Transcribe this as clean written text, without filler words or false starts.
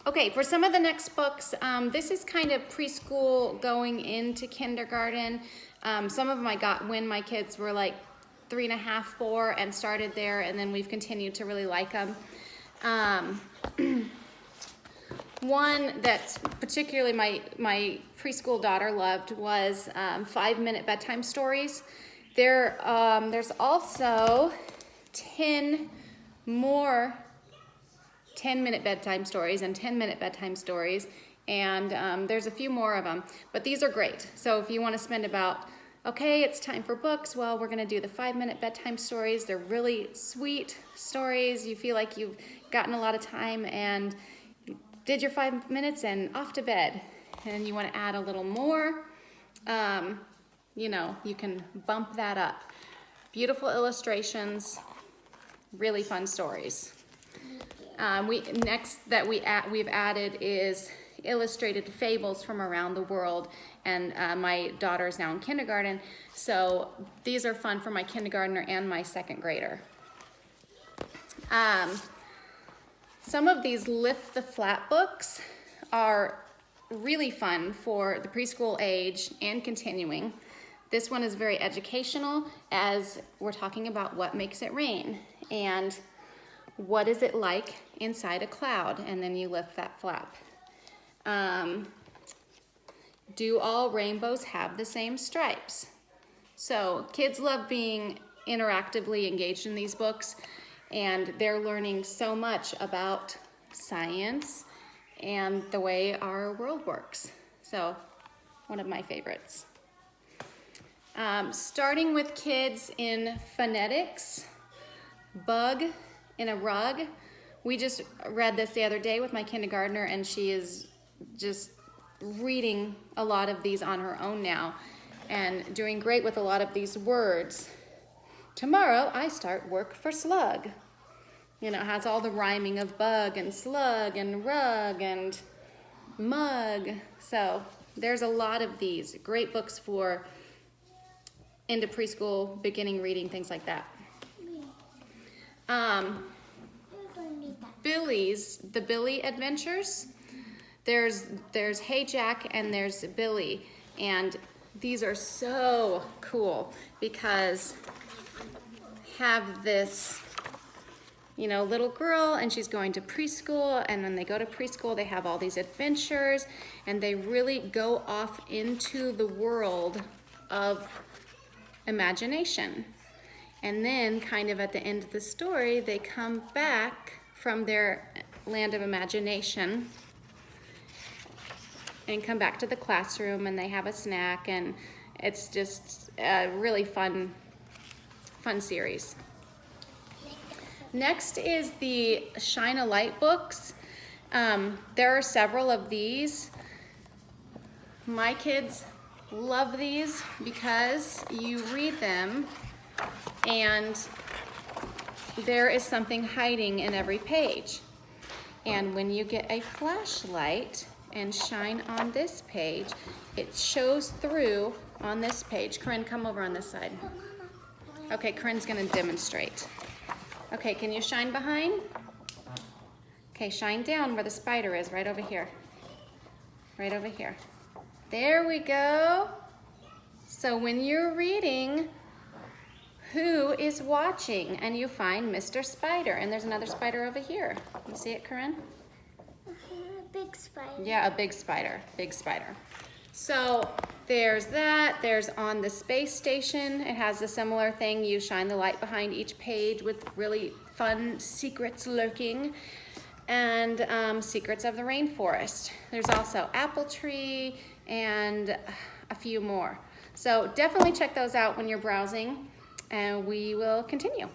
Okay, for some of the next books, this is kind of preschool going into kindergarten. Some of them I got when my kids were like 3.5, 4, and started there, and then we've continued to really like them. One that particularly my preschool daughter loved was 5-minute bedtime stories. There's also 10 more 10-minute bedtime stories and 10-minute bedtime stories, and there's a few more of them, but these are great. So if you want to spend about, okay, it's time for books, well, we're going to do the 5-minute bedtime stories. They're really sweet stories. You feel like you've gotten a lot of time and did your 5 minutes and off to bed, and you want to add a little more, you can bump that up. Beautiful illustrations, really fun stories. Next that we've added is illustrated fables from around the world, and my daughter is now in kindergarten, so these are fun for my kindergartner and my second grader. Some of these lift the flat books are really fun for the preschool age and continuing. This one is very educational, as we're talking about what makes it rain and what is it like inside a cloud, and then you lift that flap. Do all rainbows have the same stripes? So kids love being interactively engaged in these books, and they're learning so much about science and the way our world works. So one of my favorites. Starting with kids in phonetics, Bug in a Rug. We just read this the other day with my kindergartner, and she is just reading a lot of these on her own now and doing great with a lot of these words. Tomorrow I start work for slug. It has all the rhyming of bug and slug and rug and mug. So there's a lot of these great books for into preschool, beginning reading, things like that. The Billy Adventures. There's Hey Jack and there's Billy, and these are so cool because have this little girl, and she's going to preschool, and when they go to preschool they have all these adventures, and they really go off into the world of imagination. And then kind of at the end of the story, they come back from their land of imagination and come back to the classroom, and they have a snack, and it's just a really fun series. Next is the Shine a Light books. There are several of these. My kids love these because you read them and there is something hiding in every page. And when you get a flashlight and shine on this page, it shows through on this page. Corinne, come over on this side. Okay, Corinne's gonna demonstrate. Okay, can you shine behind? Okay, shine down where the spider is, right over here. Right over here. There we go. So when you're reading, who is watching? And you find Mr. Spider, and there's another spider over here. You see it, Corinne? A big spider. Yeah, a big spider, So there's that. There's on the space station. It has a similar thing. You shine the light behind each page with really fun secrets lurking, and secrets of the rainforest. There's also Apple Tree and a few more. So definitely check those out when you're browsing, and we will continue.